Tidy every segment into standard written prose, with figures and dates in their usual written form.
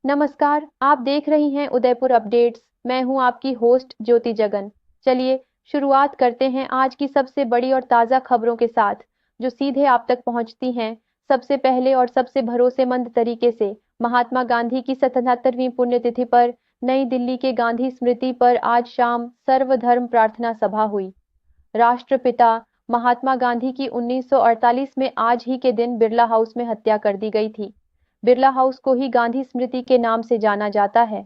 नमस्कार, आप देख रही हैं उदयपुर अपडेट्स। मैं हूं आपकी होस्ट ज्योति जगन। चलिए शुरुआत करते हैं आज की सबसे बड़ी और ताज़ा खबरों के साथ, जो सीधे आप तक पहुंचती हैं सबसे पहले और सबसे भरोसेमंद तरीके से। महात्मा गांधी की 77वीं पुण्यतिथि पर नई दिल्ली के गांधी स्मृति पर आज शाम सर्वधर्म प्रार्थना सभा हुई। राष्ट्रपिता महात्मा गांधी की 1948 में आज ही के दिन बिरला हाउस में हत्या कर दी गई थी। बिरला हाउस को ही गांधी स्मृति के नाम से जाना जाता है।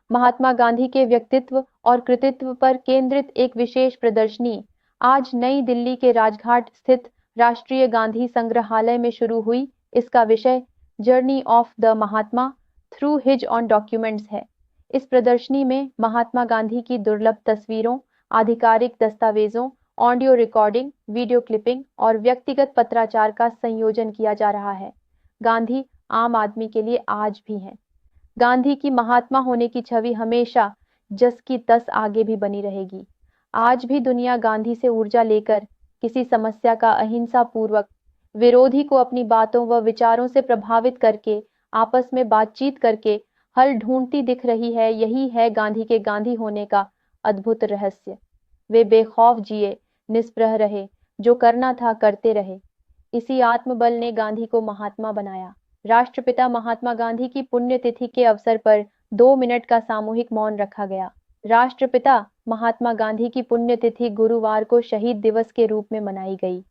महात्मा गांधी के व्यक्तित्व और कृतित्व पर केंद्रित एक विशेष प्रदर्शनी आज नई दिल्ली के राजघाट स्थित राष्ट्रीय गांधी संग्रहालय में शुरू हुई। इसका विषय journey of the Mahatma through his on documents है। इस प्रदर्शनी में महात्मा गांधी की दुर्लभ तस्वीरों, आधिकारिक दस्तावेजों, ऑडियो रिकॉर्डिंग, वीडियो क्लिपिंग और व्यक्तिगत पत्राचार का संयोजन किया जा रहा है। गांधी आम आदमी के लिए आज भी हैं। गांधी की महात्मा होने की छवि हमेशा जस की तस आगे भी बनी रहेगी। आज भी दुनिया गांधी से ऊर्जा लेकर किसी समस्या का अहिंसा पूर्वक विरोधी को अपनी बातों व विचारों से प्रभावित करके आपस में बातचीत करके हल ढूंढती दिख रही है। यही है गांधी के गांधी होने का अद्भुत रहस्य। वे बेखौफ जिए, निस्पृह रहे, जो करना था करते रहे। इसी आत्मबल ने गांधी को महात्मा बनाया। राष्ट्रपिता महात्मा गांधी की पुण्यतिथि के अवसर पर 2 मिनट का सामूहिक मौन रखा गया। राष्ट्रपिता महात्मा गांधी की पुण्यतिथि गुरुवार को शहीद दिवस के रूप में मनाई गई।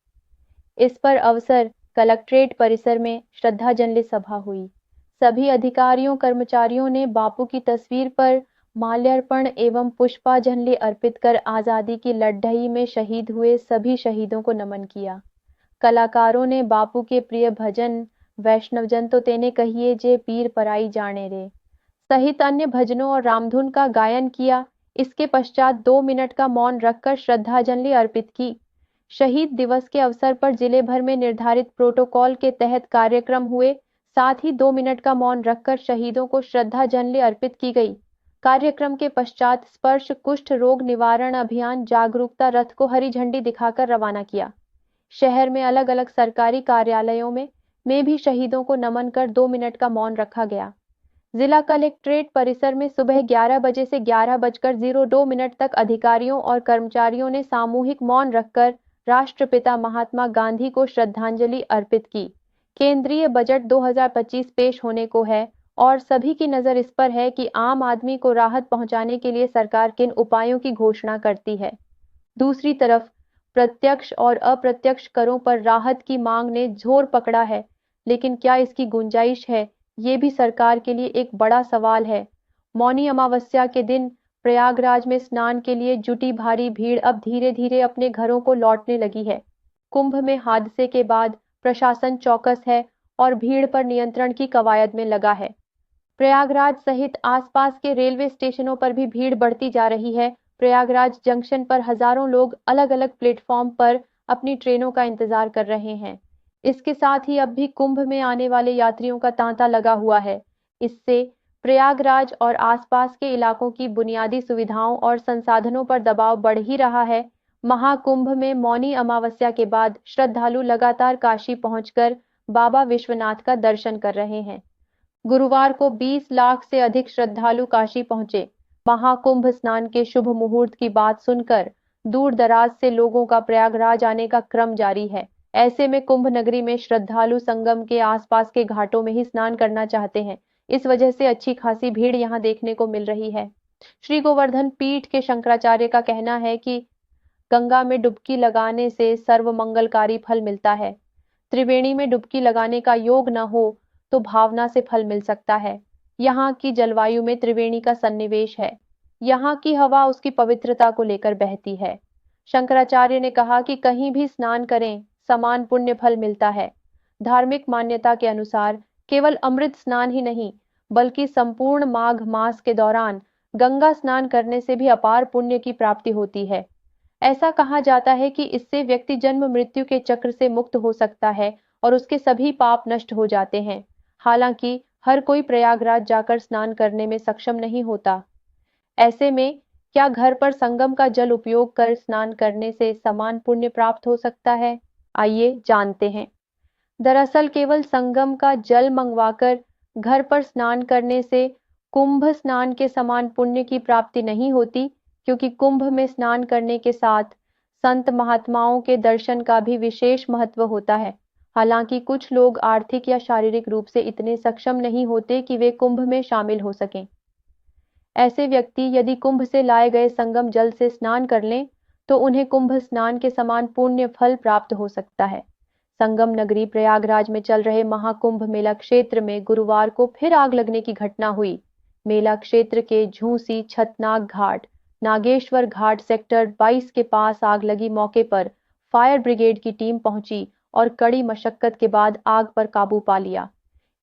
इस पर अवसर कलेक्ट्रेट परिसर में श्रद्धांजलि सभा हुई। सभी अधिकारियों कर्मचारियों ने बापू की तस्वीर पर माल्यार्पण एवं पुष्पांजलि अर्पित कर आजादी की लड़ाई में शहीद हुए सभी शहीदों को नमन किया। कलाकारों ने बापू के प्रिय भजन वैष्णव जन तो तेने कहिए जे पीर पराई जाने रे सहित अन्य भजनों और रामधुन का गायन किया। इसके पश्चात 2 मिनट का मौन रखकर श्रद्धांजलि अर्पित की। शहीद दिवस के अवसर पर जिले भर में निर्धारित प्रोटोकॉल के तहत कार्यक्रम हुए। साथ ही 2 मिनट का मौन रखकर शहीदों को श्रद्धांजलि अर्पित की गई। कार्यक्रम के पश्चात स्पर्श कुष्ठ रोग निवारण अभियान जागरूकता रथ को हरी झंडी दिखाकर रवाना किया। शहर में अलग अलग सरकारी कार्यालयों में भी शहीदों को नमन कर 2 मिनट का मौन रखा गया। जिला कलेक्ट्रेट परिसर में सुबह 11 बजे से 11:02 तक अधिकारियों और कर्मचारियों ने सामूहिक मौन रखकर राष्ट्रपिता महात्मा गांधी को श्रद्धांजलि अर्पित की। केंद्रीय बजट 2025 पेश होने को है और सभी की नजर इस पर है कि आम आदमी को राहत पहुंचाने के लिए सरकार किन उपायों की घोषणा करती है। दूसरी तरफ प्रत्यक्ष और अप्रत्यक्ष करों पर राहत की मांग ने जोर पकड़ा है, लेकिन क्या इसकी गुंजाइश है, ये भी सरकार के लिए एक बड़ा सवाल है। मौनी अमावस्या के दिन प्रयागराज में स्नान के लिए जुटी भारी भीड़ अब धीरे धीरे अपने घरों को लौटने लगी है। कुंभ में हादसे के बाद प्रशासन चौकस है और भीड़ पर नियंत्रण की कवायद में लगा है। प्रयागराज सहित आसपास के रेलवे स्टेशनों पर भी भीड़ बढ़ती जा रही है। प्रयागराज जंक्शन पर हजारों लोग अलग अलग प्लेटफॉर्म पर अपनी ट्रेनों का इंतजार कर रहे हैं। इसके साथ ही अब भी कुंभ में आने वाले यात्रियों का तांता लगा हुआ है। इससे प्रयागराज और आसपास के इलाकों की बुनियादी सुविधाओं और संसाधनों पर दबाव बढ़ ही रहा है। महाकुंभ में मौनी अमावस्या के बाद श्रद्धालु लगातार काशी पहुंचकर बाबा विश्वनाथ का दर्शन कर रहे हैं। गुरुवार को 20 लाख से अधिक श्रद्धालु काशी पहुंचे। महाकुंभ स्नान के शुभ मुहूर्त की बात सुनकर दूर दराज से लोगों का प्रयागराज आने का क्रम जारी है। ऐसे में कुंभ नगरी में श्रद्धालु संगम के आसपास के घाटों में ही स्नान करना चाहते हैं। इस वजह से अच्छी खासी भीड़ यहां देखने को मिल रही है। श्री गोवर्धन पीठ के शंकराचार्य का कहना है कि गंगा में डुबकी लगाने से सर्व मंगलकारी फल मिलता है। त्रिवेणी में डुबकी लगाने का योग न हो तो भावना से फल मिल सकता है। यहाँ की जलवायु में त्रिवेणी का सन्निवेश है। यहाँ की हवा उसकी पवित्रता को लेकर बहती है। शंकराचार्य ने कहा कि कहीं भी स्नान करें, समान पुण्य फल मिलता है। धार्मिक मान्यता के अनुसार केवल अमृत स्नान ही नहीं, बल्कि संपूर्ण माघ मास के दौरान गंगा स्नान करने से भी अपार पुण्य की प्राप्ति होती है। ऐसा कहा जाता है कि इससे व्यक्ति जन्म मृत्यु के चक्र से मुक्त हो सकता है और उसके सभी पाप नष्ट हो जाते हैं। हालांकि हर कोई प्रयागराज जाकर स्नान करने में सक्षम नहीं होता। ऐसे में क्या घर पर संगम का जल उपयोग कर स्नान करने से समान पुण्य प्राप्त हो सकता है? आइए जानते हैं। दरअसल केवल संगम का जल मंगवाकर घर पर स्नान करने से कुंभ स्नान के समान पुण्य की प्राप्ति नहीं होती, क्योंकि कुंभ में स्नान करने के साथ संत महात्माओं के दर्शन का भी विशेष महत्व होता है। हालांकि कुछ लोग आर्थिक या शारीरिक रूप से इतने सक्षम नहीं होते कि वे कुंभ में शामिल हो सकें। ऐसे व्यक्ति यदि कुंभ से लाए गए संगम जल से स्नान कर लें, तो उन्हें कुंभ स्नान के समान पुण्य फल प्राप्त हो सकता है। संगम नगरी प्रयागराज में चल रहे महाकुंभ मेला क्षेत्र में गुरुवार को फिर आग लगने की घटना हुई। मेला क्षेत्र के झूसी, छतनाग घाट, नागेश्वर घाट सेक्टर 22 के पास आग लगी। मौके पर फायर ब्रिगेड की टीम पहुंची और कड़ी मशक्कत के बाद आग पर काबू पा लिया।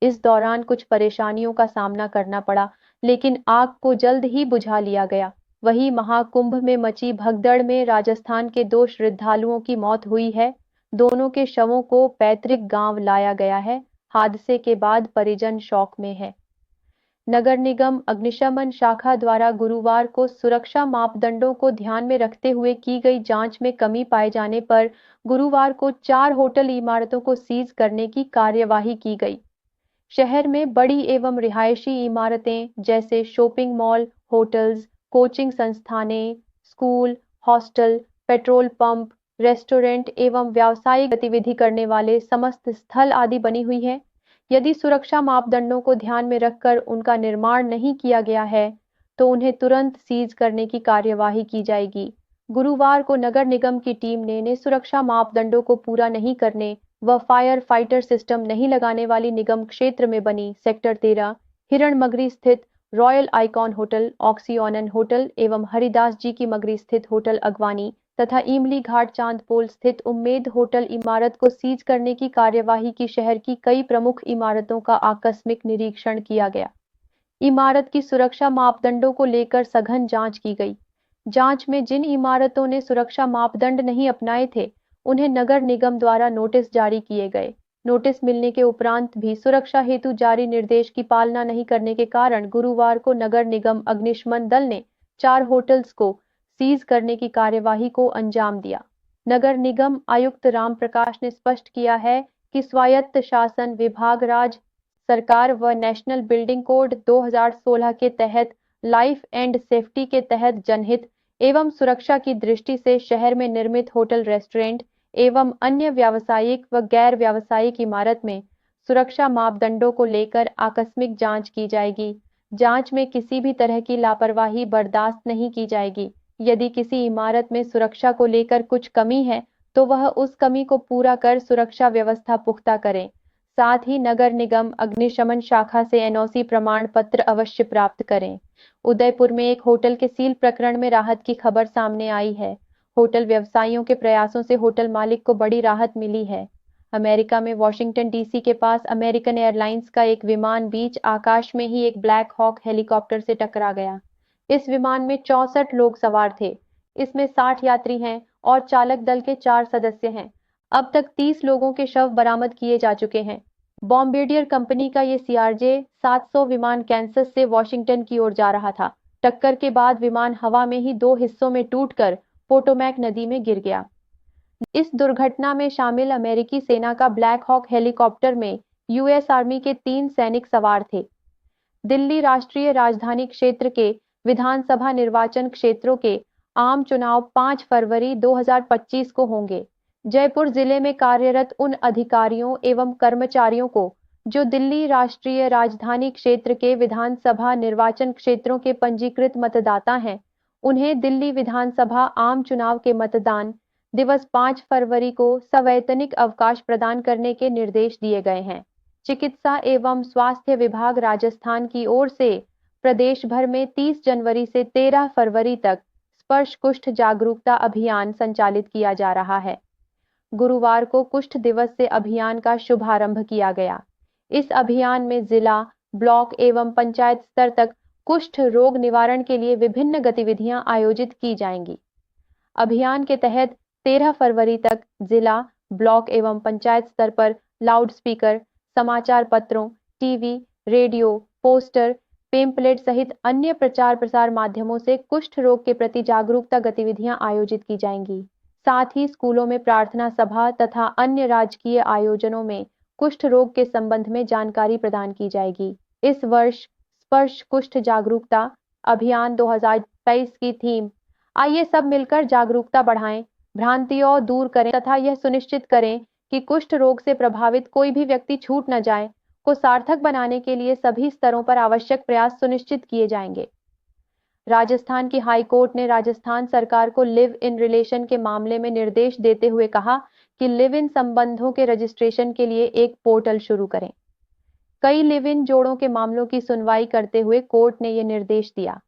इस दौरान कुछ परेशानियों का सामना करना पड़ा, लेकिन आग को जल्द ही बुझा लिया गया। वहीं महाकुंभ में मची भगदड़ में राजस्थान के 2 श्रद्धालुओं की मौत हुई है। दोनों के शवों को पैतृक गांव लाया गया है। हादसे के बाद परिजन शौक में है। नगर निगम अग्निशमन शाखा द्वारा गुरुवार को सुरक्षा मापदंडों को ध्यान में रखते हुए की गई जांच में कमी पाए जाने पर गुरुवार को 4 होटल इमारतों को सीज करने की कार्यवाही की गई। शहर में बड़ी एवं रिहायशी इमारतें जैसे शॉपिंग मॉल, होटल्स, कोचिंग संस्थानें, school, hostel, petrol pump, restaurant एवं व्यावसायिक गतिविधि करने वाले समस्त स्थल आदि बनी हुई हैं। यदि सुरक्षा मापदंडों को ध्यान में रखकर उनका निर्माण नहीं किया गया है, तो उन्हें तुरंत सीज करने की कार्यवाही की जाएगी। गुरुवार को नगर निगम की टीम ने सुरक्षा मापदंडों को पूरा नहीं करने व फायर फाइटर सिस्टम नहीं लगाने वाली निगम क्षेत्र में बनी सेक्टर 13, हिरणमगरी स्थित रॉयल आइकॉन होटल, ऑक्सीऑनन होटल एवं हरिदास जी की मगरी स्थित होटल अगवानी तथा इमली घाट चांदपोल स्थित उम्मेद होटल इमारत को सीज करने की कार्यवाही की। शहर की कई प्रमुख इमारतों का आकस्मिक निरीक्षण किया गया। इमारत की सुरक्षा मापदंडों को लेकर सघन जांच की गई। जांच में जिन इमारतों ने सुरक्षा मापदंड नहीं अपनाए थे, उन्हें नगर निगम द्वारा नोटिस जारी किए गए। नोटिस मिलने के उपरांत भी सुरक्षा हेतु जारी निर्देश की पालना नहीं करने के कारण गुरुवार को नगर निगम अग्निशमन दल ने 4 होटल्स को सीज करने की कार्यवाही को अंजाम दिया। नगर निगम आयुक्त राम प्रकाश ने स्पष्ट किया है कि स्वायत्त शासन विभाग राज्य सरकार व नेशनल बिल्डिंग कोड 2016 के तहत लाइफ एंड सेफ्टी के तहत जनहित एवं सुरक्षा की दृष्टि से शहर में निर्मित होटल, रेस्टोरेंट एवं अन्य व्यावसायिक व गैर व्यावसायिक इमारत में सुरक्षा मापदंडों को लेकर आकस्मिक जांच की जाएगी। जांच में किसी भी तरह की लापरवाही बर्दाश्त नहीं की जाएगी। यदि किसी इमारत में सुरक्षा को लेकर कुछ कमी है, तो वह उस कमी को पूरा कर सुरक्षा व्यवस्था पुख्ता करें। साथ ही नगर निगम अग्निशमन शाखा से एनओसी प्रमाण पत्र अवश्य प्राप्त करें। उदयपुर में एक होटल के सील प्रकरण में राहत की खबर सामने आई है। होटल व्यवसायियों के प्रयासों से होटल मालिक को बड़ी राहत मिली है। अमेरिका में वाशिंगटन डीसी के पास अमेरिकन एयरलाइंस का एक विमान बीच आकाश में ही एक ब्लैक हॉक हेलीकॉप्टर से टकरा गया। इस विमान में 64 लोग सवार थे। इसमें 60 यात्री हैं और चालक दल के 4 सदस्य हैं। अब तक 30 लोगों के शव बरामद किए जा चुके हैं। बॉम्बेडियर कंपनी का ये सीआरजे 700 विमान कैंसस से वॉशिंगटन की ओर जा रहा था। टक्कर के बाद विमान हवा में ही 2 हिस्सों में टूटकर पोटोमैक नदी में गिर गया। इस दुर्घटना में शामिल अमेरिकी सेना का ब्लैक हॉक हेलीकॉप्टर में यूएस आर्मी के 3 सैनिक सवार थे। दिल्ली राष्ट्रीय राजधानी क्षेत्र के विधानसभा निर्वाचन क्षेत्रों के आम चुनाव 5 फरवरी 2025 को होंगे। जयपुर जिले में कार्यरत उन अधिकारियों एवं कर्मचारियों को जो दिल्ली राष्ट्रीय राजधानी क्षेत्र के विधानसभा निर्वाचन क्षेत्रों के पंजीकृत मतदाता हैं, उन्हें दिल्ली विधानसभा आम चुनाव के मतदान दिवस 5 फरवरी को सवैतनिक अवकाश प्रदान करने के निर्देश दिए गए हैं। चिकित्सा एवं स्वास्थ्य विभाग राजस्थान की ओर से प्रदेश भर में 30 जनवरी से 13 फरवरी तक स्पर्श कुष्ठ जागरूकता अभियान संचालित किया जा रहा है। गुरुवार को कुष्ठ दिवस से अभियान का शुभारंभ किया गया। इस अभियान में जिला, ब्लॉक एवं पंचायत स्तर तक कुष्ठ रोग निवारण के लिए विभिन्न गतिविधियां आयोजित की जाएंगी। अभियान के तहत 13 फरवरी तक जिला, ब्लॉक एवं पंचायत स्तर पर लाउड स्पीकर, समाचार पत्रों, टीवी, रेडियो, पोस्टर, पेम्पलेट सहित अन्य प्रचार प्रसार माध्यमों से कुष्ठ रोग के प्रति जागरूकता गतिविधियां आयोजित की जाएंगी। साथ ही स्कूलों में प्रार्थना सभा तथा अन्य राजकीय आयोजनों में कुष्ठ रोग के संबंध में जानकारी प्रदान की जाएगी। इस वर्ष स्पर्श कुष्ठ जागरूकता अभियान 2023 की थीम आइए सब मिलकर जागरूकता बढ़ाएं, भ्रांतियों दूर करें तथा यह सुनिश्चित करें कि कुष्ठ रोग से प्रभावित कोई भी व्यक्ति छूट न जाए को सार्थक बनाने के लिए सभी स्तरों पर आवश्यक प्रयास सुनिश्चित किए जाएंगे। राजस्थान की हाई कोर्ट ने राजस्थान सरकार को लिव इन रिलेशन के मामले में निर्देश देते हुए कहा कि लिव इन संबंधों के रजिस्ट्रेशन के लिए एक पोर्टल शुरू करें। कई लिव इन जोड़ों के मामलों की सुनवाई करते हुए कोर्ट ने यह निर्देश दिया।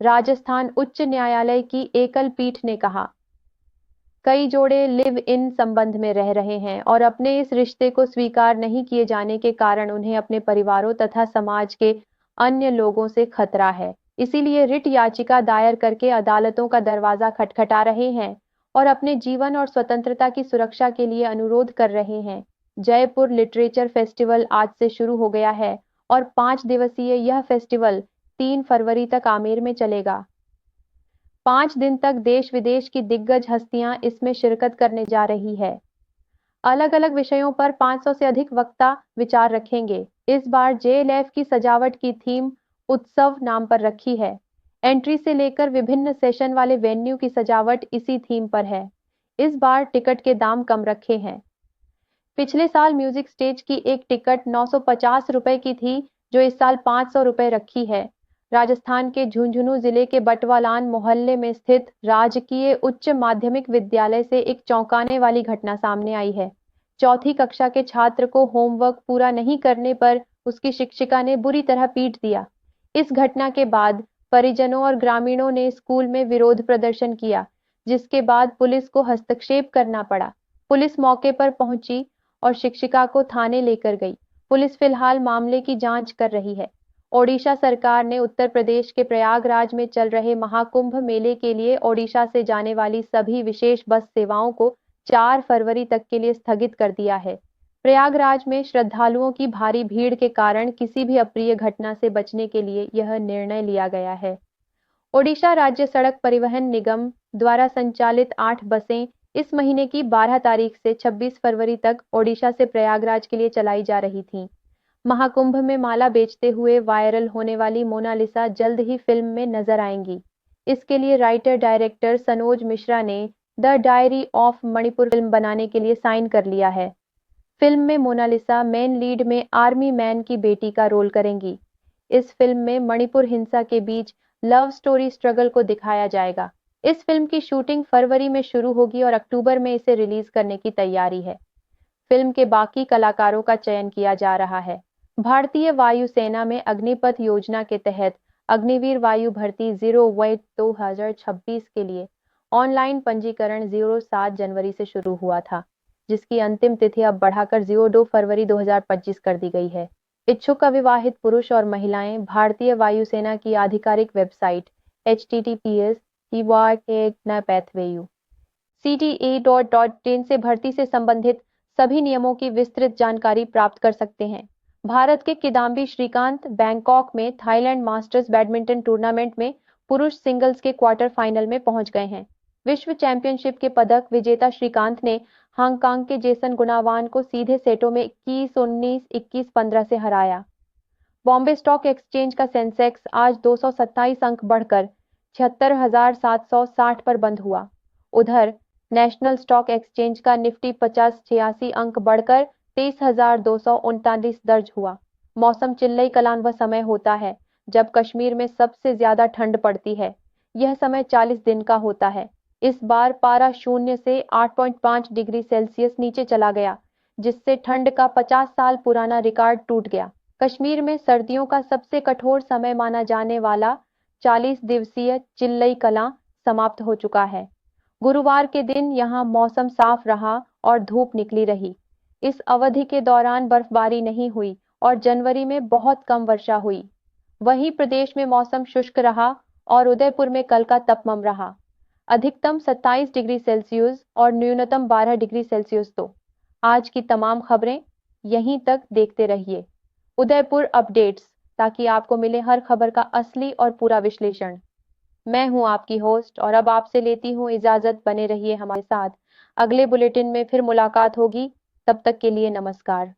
राजस्थान उच्च न्यायालय की एकल पीठ ने कहा, कई जोड़े लिव इन संबंध में रह रहे हैं और अपने इस रिश्ते को स्वीकार नहीं किए जाने के कारण उन्हें अपने परिवारों तथा समाज के अन्य लोगों से खतरा है। इसीलिए रिट याचिका दायर करके अदालतों का दरवाजा खटखटा रहे हैं और अपने जीवन और स्वतंत्रता की सुरक्षा के लिए अनुरोध कर रहे हैं। जयपुर लिटरेचर फेस्टिवल आज से शुरू हो गया है और 5 दिवसीय यह फेस्टिवल 3 फरवरी तक आमेर में चलेगा। 5 दिन तक देश विदेश की दिग्गज हस्तियां इसमें शिरकत करने जा रही है। अलग अलग विषयों पर 500 से अधिक वक्ता विचार रखेंगे। इस बार JLF की सजावट की थीम उत्सव नाम पर रखी है। एंट्री से लेकर विभिन्न सेशन वाले वेन्यू की सजावट इसी थीम पर है। इस बार टिकट के दाम कम रखे हैं। पिछले साल म्यूजिक स्टेज की एक टिकट 950 रुपए की थी, जो इस साल 500 रुपए रखी है। राजस्थान के झुंझुनू जिले के बटवालान मोहल्ले में स्थित राजकीय उच्च माध्यमिक विद्यालय से एक चौंकाने वाली घटना सामने आई है। चौथी कक्षा के छात्र को होमवर्क पूरा नहीं करने पर उसकी शिक्षिका ने बुरी तरह पीट दिया। इस घटना के बाद परिजनों और ग्रामीणों ने स्कूल में विरोध प्रदर्शन किया, जिसके बाद पुलिस को हस्तक्षेप करना पड़ा। पुलिस मौके पर पहुंची और शिक्षिका को थाने लेकर गई। पुलिस फिलहाल मामले की जांच कर रही है। ओडिशा सरकार ने उत्तर प्रदेश के प्रयागराज में चल रहे महाकुंभ मेले के लिए ओडिशा से जाने वाली सभी विशेष बस सेवाओं को 4 फरवरी तक के लिए स्थगित कर दिया है। प्रयागराज में श्रद्धालुओं की भारी भीड़ के कारण किसी भी अप्रिय घटना से बचने के लिए यह निर्णय लिया गया है। ओडिशा राज्य सड़क परिवहन निगम द्वारा संचालित 8 बसें इस महीने की 12 तारीख से 26 फरवरी तक ओडिशा से प्रयागराज के लिए चलाई जा रही थीं। महाकुंभ में माला बेचते हुए वायरल होने वाली मोनालिसा जल्द ही फिल्म में नजर आएंगी। इसके लिए राइटर डायरेक्टर सनोज मिश्रा ने the diary of Manipur film बनाने के लिए साइन कर लिया है। फिल्म में मोनालिसा मेन लीड में आर्मी मैन की बेटी का रोल करेंगी। इस फिल्म में मणिपुर हिंसा के बीच लव स्टोरी स्ट्रगल को दिखाया जाएगा। इस फिल्म की शूटिंग फरवरी में शुरू होगी और अक्टूबर में इसे रिलीज करने की तैयारी है। फिल्म के बाकी कलाकारों का चयन किया जा रहा है। भारतीय वायुसेना में अग्निपथ योजना के तहत अग्निवीर वायु भर्ती 0-2026 के लिए ऑनलाइन पंजीकरण 07 जनवरी से शुरू हुआ था, जिसकी अंतिम तिथि अब बढ़ाकर 02 फरवरी 2025 कर दी गई है। इच्छुक अविवाहित पुरुष और महिलाएं भारतीय वायुसेना की आधिकारिक वेबसाइट https://cte.pathwayu से भर्ती से संबंधित सभी नियमों की विस्तृत जानकारी प्राप्त कर सकते हैं। भारत के किदाम्बी श्रीकांत बैंकॉक में थाईलैंड मास्टर्स बैडमिंटन टूर्नामेंट में पुरुष सिंगल्स के क्वार्टर फाइनल में पहुंच गए हैं। विश्व चैंपियनशिप के पदक विजेता श्रीकांत ने हांगकांग के जेसन गुनावान को सीधे सेटों में 21-19, 21-15 से हराया। बॉम्बे स्टॉक एक्सचेंज का सेंसेक्स आज 227 अंक बढ़कर 76,760 पर बंद हुआ। उधर नेशनल स्टॉक एक्सचेंज का निफ्टी 50 86 अंक बढ़कर 23,239 दर्ज हुआ। मौसम चिल्लई कलान वह समय होता है जब कश्मीर में सबसे ज्यादा ठंड पड़ती है। यह समय 40 दिन का होता है। इस बार पारा 0 से 8.5 डिग्री सेल्सियस नीचे चला गया, जिससे ठंड का 50 साल पुराना रिकॉर्ड टूट गया। कश्मीर में सर्दियों का सबसे कठोर समय माना जाने वाला 40 दिवसीय चिल्लई कलां समाप्त हो चुका है। गुरुवार के दिन यहां मौसम साफ रहा और धूप निकली रही। इस अवधि के दौरान बर्फबारी नहीं हुई और जनवरी में बहुत कम वर्षा हुई। वहीं प्रदेश में मौसम शुष्क रहा और उदयपुर में कल का तापमान रहा अधिकतम 27 डिग्री सेल्सियस और न्यूनतम 12 डिग्री सेल्सियस। तो आज की तमाम खबरें यहीं तक देखते रहिए उदयपुर अपडेट्स, ताकि आपको मिले हर खबर का असली और पूरा विश्लेषण। मैं हूं आपकी होस्ट और अब आपसे लेती हूं इजाजत। बने रहिए हमारे साथ। अगले बुलेटिन में फिर मुलाकात होगी। तब तक के लिए नमस्कार।